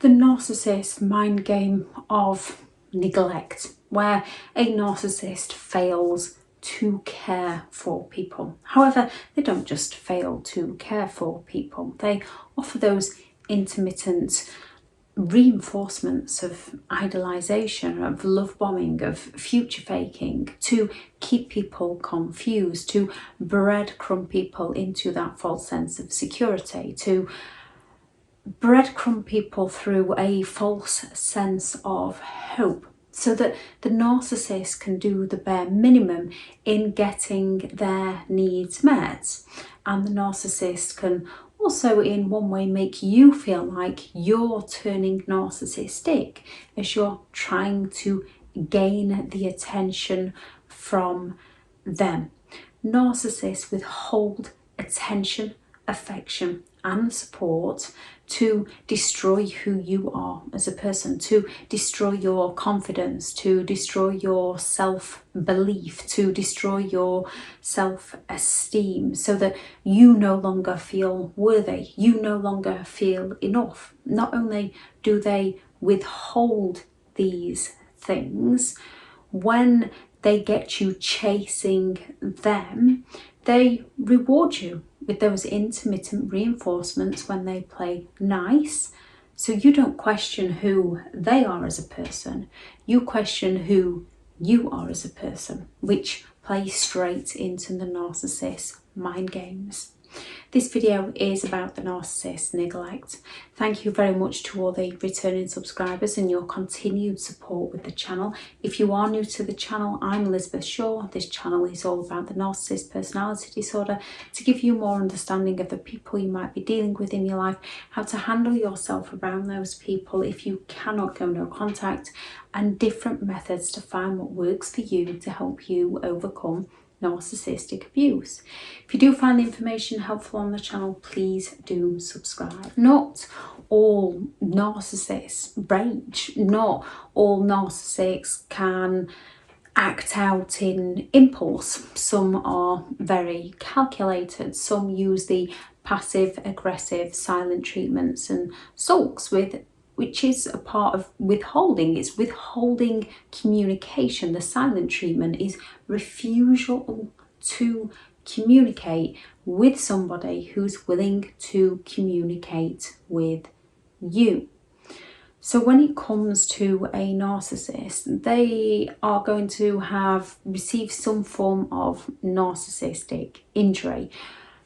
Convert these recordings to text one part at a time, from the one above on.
the narcissist mind game of neglect, where a narcissist fails to care for people. However, they don't just fail to care for people, they offer those intermittent reinforcements of idolization, of love bombing, of future faking to keep people confused, to breadcrumb people into that false sense of security, to breadcrumb people through a false sense of hope, so that the narcissist can do the bare minimum in getting their needs met. And the narcissist can also in one way make you feel like you're turning narcissistic as you're trying to gain the attention from them. Narcissists withhold attention, affection and support to destroy who you are as a person, to destroy your confidence, to destroy your self-belief, to destroy your self-esteem, so that you no longer feel worthy, you no longer feel enough. Not only do they withhold these things, when they get you chasing them, they reward you with those intermittent reinforcements when they play nice. So you don't question who they are as a person, you question who you are as a person, which plays straight into the narcissist mind games. This video is about the narcissist neglect. Thank you very much to all the returning subscribers and your continued support with the channel. If you are new to the channel, I'm Elizabeth Shaw. This channel is all about the narcissist personality disorder, to give you more understanding of the people you might be dealing with in your life, how to handle yourself around those people if you cannot go no contact, and different methods to find what works for you to help you overcome narcissistic abuse. If you do find the information helpful on the channel, please do subscribe. Not all narcissists rage, not all narcissists can act out in impulse. Some are very calculated, some use the passive aggressive silent treatments and sulks, which is a part of withholding. It's withholding communication. The silent treatment is refusal to communicate with somebody who's willing to communicate with you. So when it comes to a narcissist, they are going to have received some form of narcissistic injury.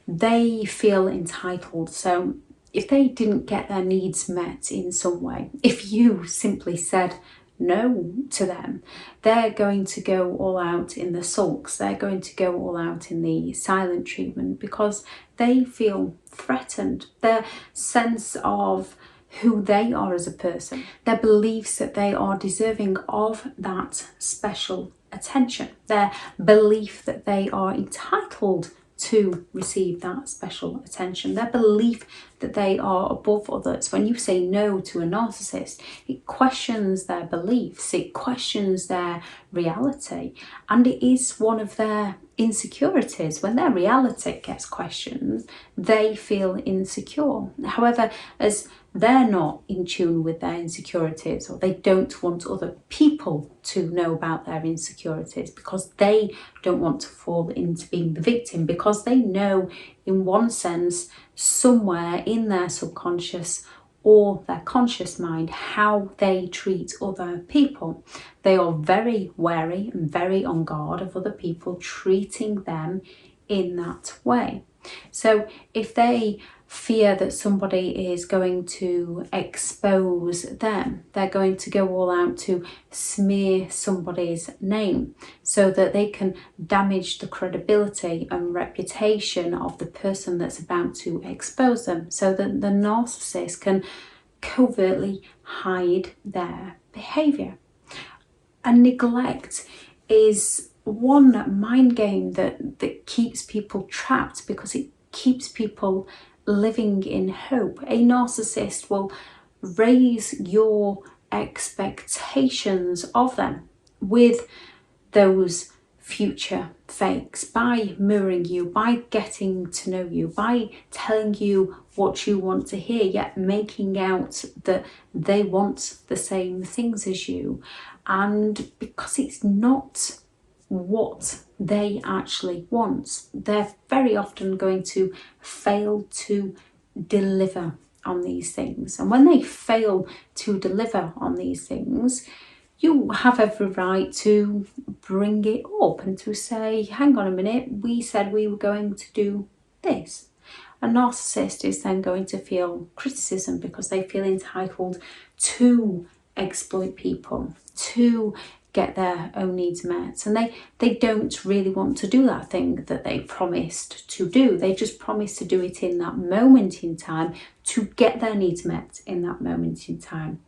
They feel entitled. So if they didn't get their needs met in some way, if you simply said no to them, they're going to go all out in the sulks, they're going to go all out in the silent treatment, because they feel threatened. Their sense of who they are as a person, their beliefs that they are deserving of that special attention, their belief that they are entitled to receive that special attention, their belief that they are above others. When you say no to a narcissist, it questions their beliefs, it questions their reality, and it is one of their insecurities. When their reality gets questioned, they feel insecure. However, as they're not in tune with their insecurities, or they don't want other people to know about their insecurities, because they don't want to fall into being the victim, because they know in one sense somewhere in their subconscious or their conscious mind how they treat other people. They are very wary and very on guard of other people treating them in that way. So if they fear that somebody is going to expose them, they're going to go all out to smear somebody's name so that they can damage the credibility and reputation of the person that's about to expose them, so that the narcissist can covertly hide their behavior. And neglect is one mind game that keeps people trapped, because it keeps people living in hope. A narcissist will raise your expectations of them with those future fakes, by mirroring you, by getting to know you, by telling you what you want to hear, yet making out that they want the same things as you. And because it's not what they actually want, they're very often going to fail to deliver on these things. And when they fail to deliver on these things, you have every right to bring it up and to say, hang on a minute, we said we were going to do this. A narcissist is then going to feel criticism because they feel entitled to exploit people, to get their own needs met. And they don't really want to do that thing that they promised to do. They just promise to do it in that moment in time to get their needs met in that moment in time.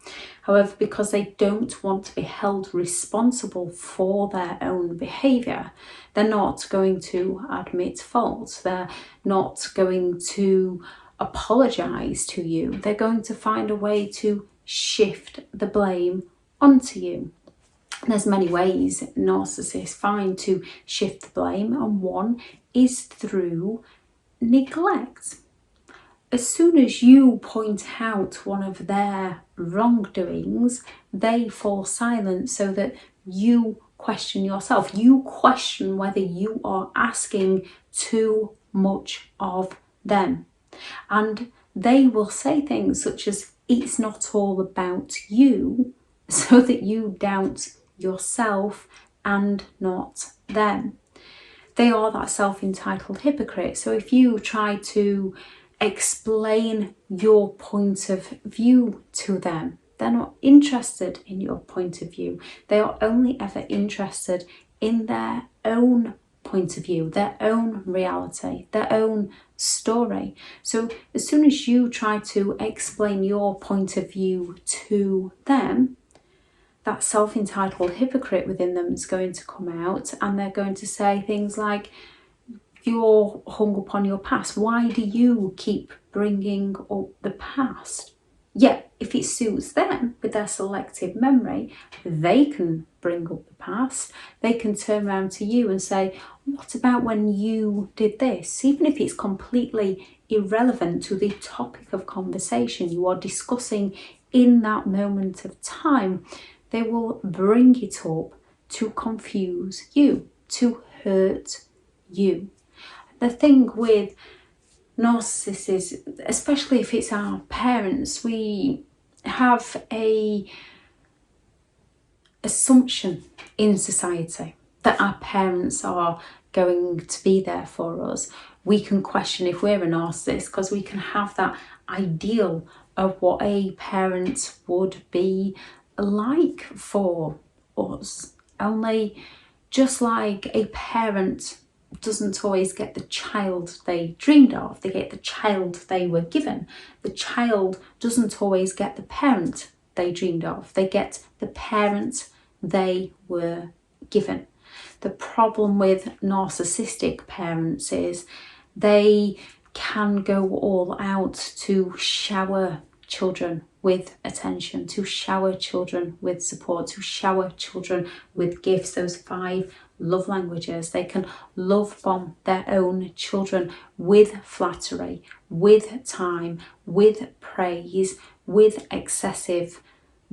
However, because they don't want to be held responsible for their own behaviour, they're not going to admit fault. They're not going to apologise to you. They're going to find a way to shift the blame onto you. There's many ways narcissists find to shift the blame, and one is through neglect. As soon as you point out one of their wrongdoings, they fall silent so that you question yourself. You question whether you are asking too much of them. And they will say things such as, it's not all about you, so that you doubt yourself and not them. They are that self-entitled hypocrite. So if you try to explain your point of view to them, they're not interested in your point of view. They are only ever interested in their own point of view, their own reality, their own story. So as soon as you try to explain your point of view to them, that self-entitled hypocrite within them is going to come out, and they're going to say things like, you're hung up on your past. Why do you keep bringing up the past? Yet, if it suits them with their selective memory, they can bring up the past. They can turn around to you and say, what about when you did this? Even if it's completely irrelevant to the topic of conversation you are discussing in that moment of time, they will bring it up to confuse you, to hurt you. The thing with narcissists is, especially if it's our parents, we have a assumption in society that our parents are going to be there for us. We can question if we're a narcissist because we can have that ideal of what a parent would be like for us. Only just like a parent doesn't always get the child they dreamed of, they get the child they were given. The child doesn't always get the parent they dreamed of, they get the parent they were given. The problem with narcissistic parents is they can go all out to shower children with attention, to shower children with support, to shower children with gifts, those 5 love languages. They can love bomb their own children with flattery, with time, with praise, with excessive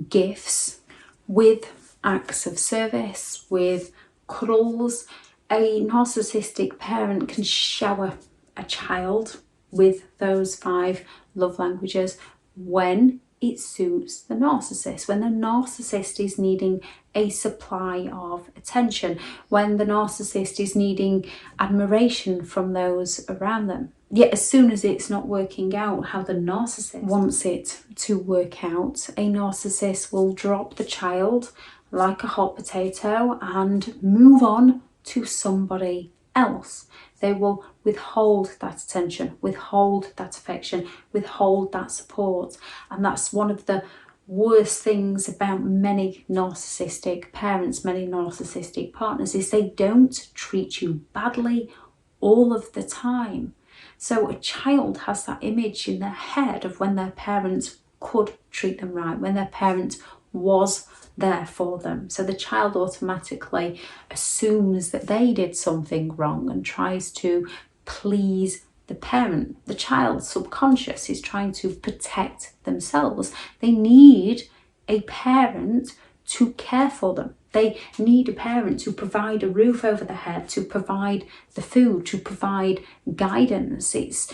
gifts, with acts of service, with cuddles. A narcissistic parent can shower a child with those 5 love languages when it suits the narcissist, when the narcissist is needing a supply of attention, when the narcissist is needing admiration from those around them. Yet as soon as it's not working out how the narcissist wants it to work out, a narcissist will drop the child like a hot potato and move on to somebody else. They will withhold that attention, withhold that affection, withhold that support. And that's one of the worst things about many narcissistic parents, many narcissistic partners, is they don't treat you badly all of the time. So a child has that image in their head of when their parents could treat them right, when their parent was there for them. So the child automatically assumes that they did something wrong and tries to please the parent. The child's subconscious is trying to protect themselves. They need a parent to care for them. They need a parent to provide a roof over their head, to provide the food, to provide guidance. It's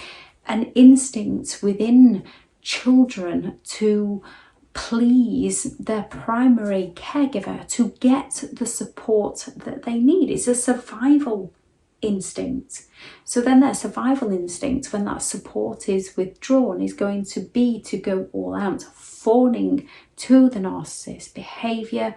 an instinct within children to please their primary caregiver, to get the support that they need. It's a survival instinct. So then their survival instinct, when that support is withdrawn, is going to be to go all out, fawning to the narcissist behaviour.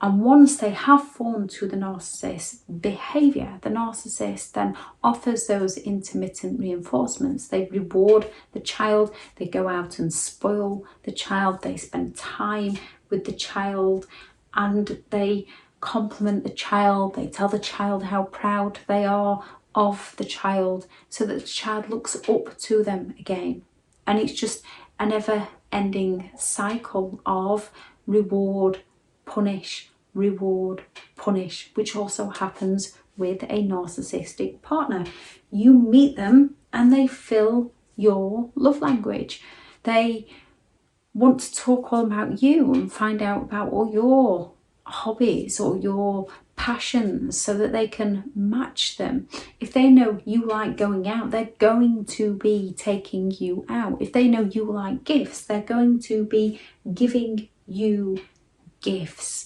And once they have fawned to the narcissist behaviour, the narcissist then offers those intermittent reinforcements. They reward the child, they go out and spoil the child, they spend time with the child, and they compliment the child, they tell the child how proud they are of the child, so that the child looks up to them again. And it's just a never-ending cycle of reward, punish, reward, punish, which also happens with a narcissistic partner. You meet them and they fill your love language. They want to talk all about you and find out about all your hobbies or your passions so that they can match them. If they know you like going out, they're going to be taking you out. If they know you like gifts, they're going to be giving you gifts.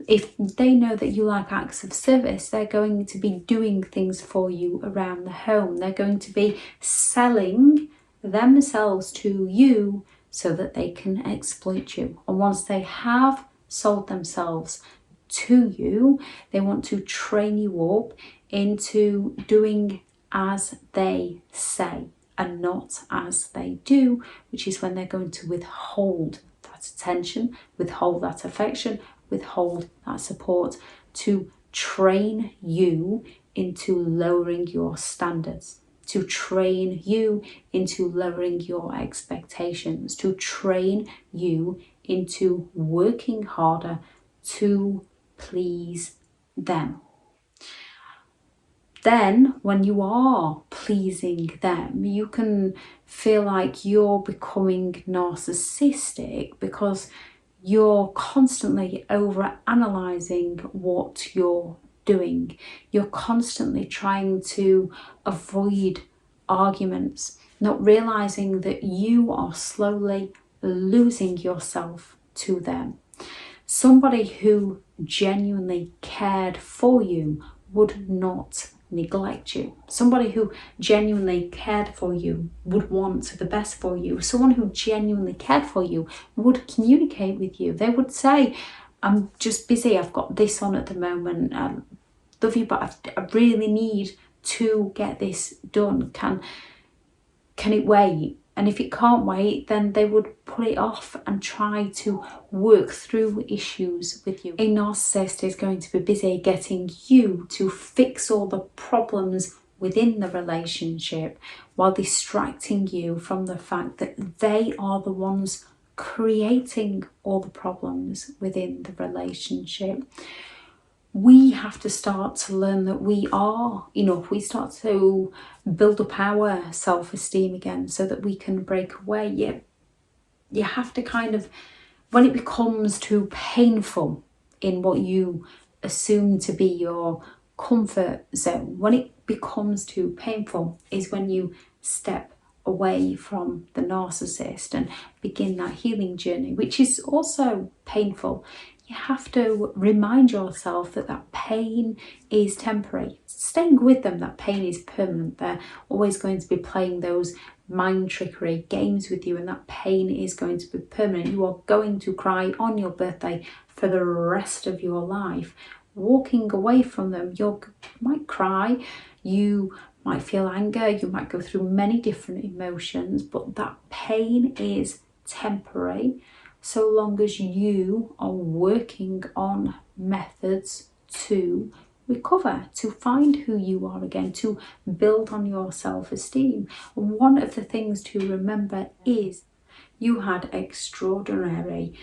If they know that you like acts of service, they're going to be doing things for you around the home. They're going to be selling themselves to you so that they can exploit you. And once they have sold themselves to you, they want to train you up into doing as they say and not as they do, which is when they're going to withhold that attention, withhold that affection, withhold that support, to train you into lowering your standards, to train you into lowering your expectations, to train you into working harder to please them. Then when you are pleasing them, you can feel like you're becoming narcissistic because you're constantly over-analysing what you're doing. You're constantly trying to avoid arguments, not realising that you are slowly losing yourself to them. Somebody who genuinely cared for you would not neglect you. Somebody who genuinely cared for you would want the best for you. Someone who genuinely cared for you would communicate with you. They would say, I'm just busy, I've got this on at the moment, I love you, but I really need to get this done. Can it wait? And if it can't wait, then they would put it off and try to work through issues with you. A narcissist is going to be busy getting you to fix all the problems within the relationship while distracting you from the fact that they are the ones creating all the problems within the relationship. We have to start to learn that we are enough. We start to build up our self-esteem again so that we can break away. You have to kind of, when it becomes too painful in what you assume to be your comfort zone, when it becomes too painful is when you step away from the narcissist and begin that healing journey, which is also painful. You have to remind yourself that that pain is temporary. Staying with them, that pain is permanent. They're always going to be playing those mind trickery games with you, and that pain is going to be permanent. You are going to cry on your birthday for the rest of your life. Walking away from them, you might cry, you might feel anger, you might go through many different emotions, but that pain is temporary, so long as you are working on methods to recover, to find who you are again, to build on your self-esteem. One of the things to remember is you had extraordinary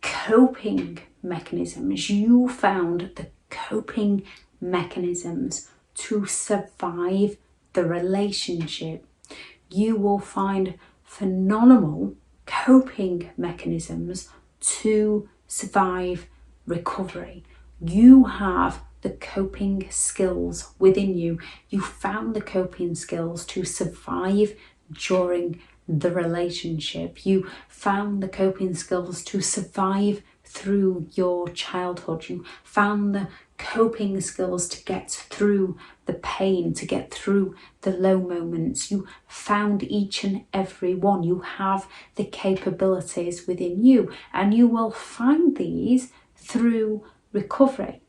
coping mechanisms. You found the coping mechanisms to survive the relationship. you will find phenomenal coping mechanisms to survive recovery. You have the coping skills within you. You found the coping skills to survive during the relationship. You found the coping skills to survive through your childhood. You found the coping skills to get through the pain, to get through the low moments. You found each and every one. You have the capabilities within you, and you will find these through recovery.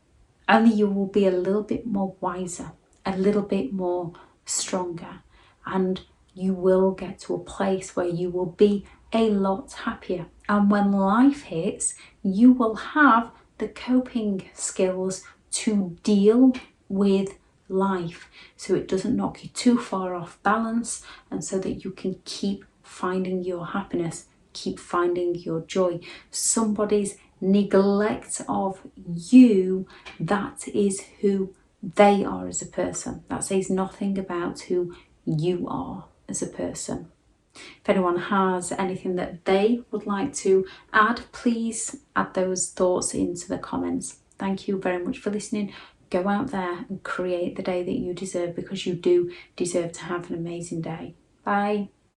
Only you will be a little bit more wiser, a little bit more stronger, and you will get to a place where you will be a lot happier. And when life hits, you will have the coping skills to deal with life, so it doesn't knock you too far off balance, and so that you can keep finding your happiness, keep finding your joy. Somebody's neglect of you, that is who they are as a person. That says nothing about who you are as a person. If anyone has anything that they would like to add, please add those thoughts into the comments. Thank you very much for listening. Go out there and create the day that you deserve, because you do deserve to have an amazing day. Bye.